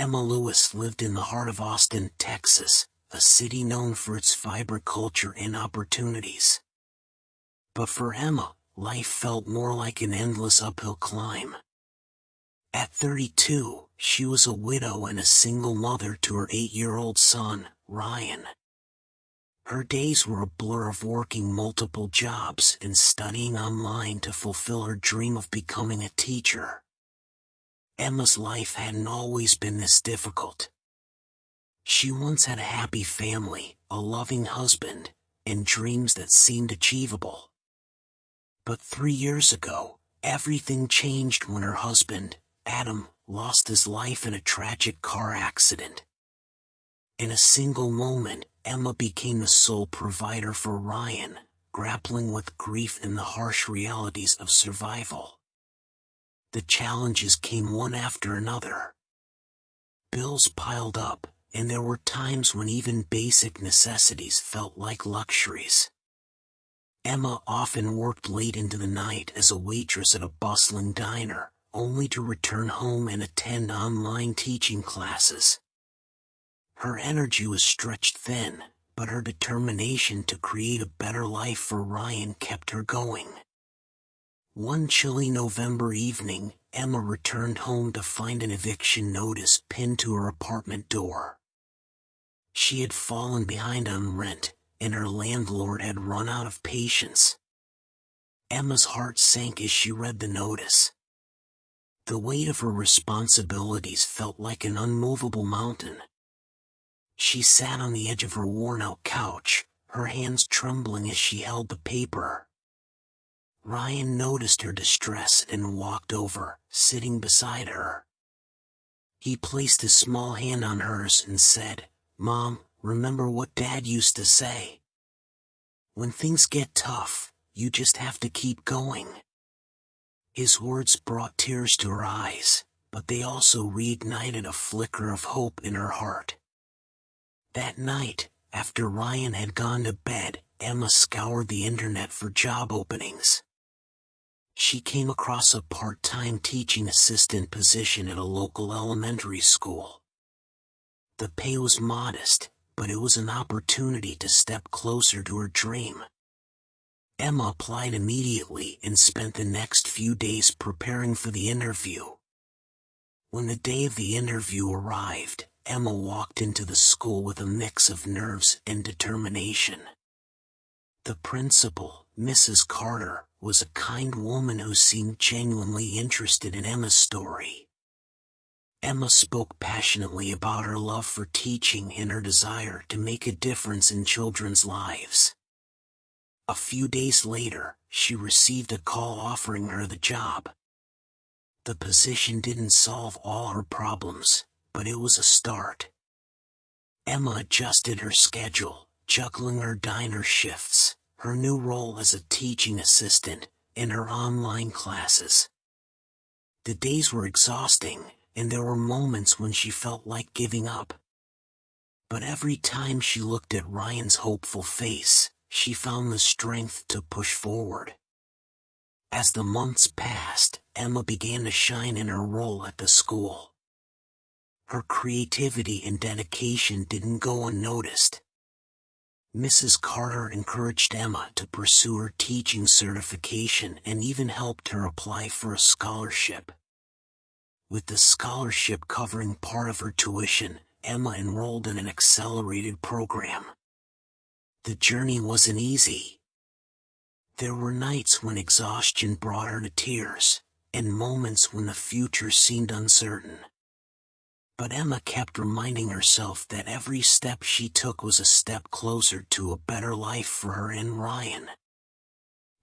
Emma Lewis lived in the heart of Austin, Texas, a city known for its vibrant culture and opportunities. But for Emma, life felt more like an endless uphill climb. At 32, she was a widow and a single mother to her 8-year-old son, Ryan. Her days were a blur of working multiple jobs and studying online to fulfill her dream of becoming a teacher. Emma's life hadn't always been this difficult. She once had a happy family, a loving husband, and dreams that seemed achievable. But 3 years ago, everything changed when her husband, Adam, lost his life in a tragic car accident. In a single moment, Emma became the sole provider for Ryan, grappling with grief and the harsh realities of survival. The challenges came one after another. Bills piled up, and there were times when even basic necessities felt like luxuries. Emma often worked late into the night as a waitress at a bustling diner, only to return home and attend online teaching classes. Her energy was stretched thin, but her determination to create a better life for Ryan kept her going. One chilly November evening, Emma returned home to find an eviction notice pinned to her apartment door. She had fallen behind on rent, and her landlord had run out of patience. Emma's heart sank as she read the notice. The weight of her responsibilities felt like an unmovable mountain. She sat on the edge of her worn-out couch, her hands trembling as she held the paper. Ryan noticed her distress and walked over, sitting beside her. He placed his small hand on hers and said, "Mom, remember what Dad used to say? When things get tough, you just have to keep going." His words brought tears to her eyes, but they also reignited a flicker of hope in her heart. That night, after Ryan had gone to bed, Emma scoured the internet for job openings. She came across a part-time teaching assistant position at a local elementary school. The pay was modest, but it was an opportunity to step closer to her dream. Emma applied immediately and spent the next few days preparing for the interview. When the day of the interview arrived, Emma walked into the school with a mix of nerves and determination. The principal, Mrs. Carter, was a kind woman who seemed genuinely interested in Emma's story. Emma spoke passionately about her love for teaching and her desire to make a difference in children's lives. A few days later, she received a call offering her the job. The position didn't solve all her problems, but it was a start. Emma adjusted her schedule, juggling her diner shifts, her new role as a teaching assistant, and her online classes. The days were exhausting, and there were moments when she felt like giving up. But every time she looked at Ryan's hopeful face, she found the strength to push forward. As the months passed, Emma began to shine in her role at the school. Her creativity and dedication didn't go unnoticed. Mrs. Carter encouraged Emma to pursue her teaching certification and even helped her apply for a scholarship. With the scholarship covering part of her tuition, Emma enrolled in an accelerated program. The journey wasn't easy. There were nights when exhaustion brought her to tears, and moments when the future seemed uncertain. But Emma kept reminding herself that every step she took was a step closer to a better life for her and Ryan.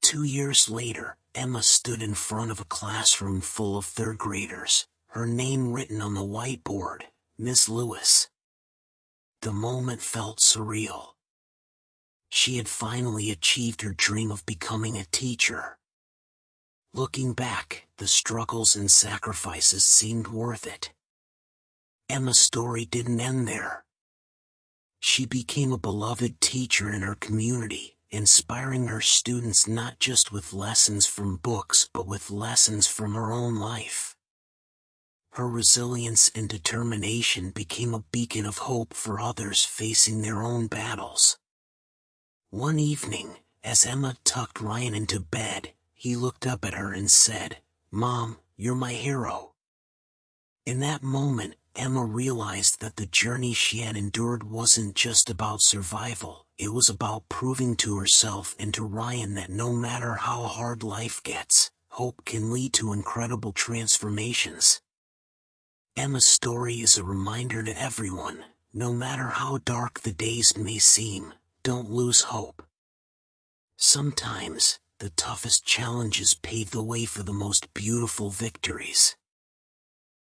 2 years later, Emma stood in front of a classroom full of third graders, her name written on the whiteboard, Ms. Lewis. The moment felt surreal. She had finally achieved her dream of becoming a teacher. Looking back, the struggles and sacrifices seemed worth it. Emma's story didn't end there. She became a beloved teacher in her community, inspiring her students not just with lessons from books but with lessons from her own life. Her resilience and determination became a beacon of hope for others facing their own battles. One evening, as Emma tucked Ryan into bed, he looked up at her and said, "Mom, you're my hero." In that moment, Emma realized that the journey she had endured wasn't just about survival, it was about proving to herself and to Ryan that no matter how hard life gets, hope can lead to incredible transformations. Emma's story is a reminder to everyone, no matter how dark the days may seem, don't lose hope. Sometimes, the toughest challenges pave the way for the most beautiful victories.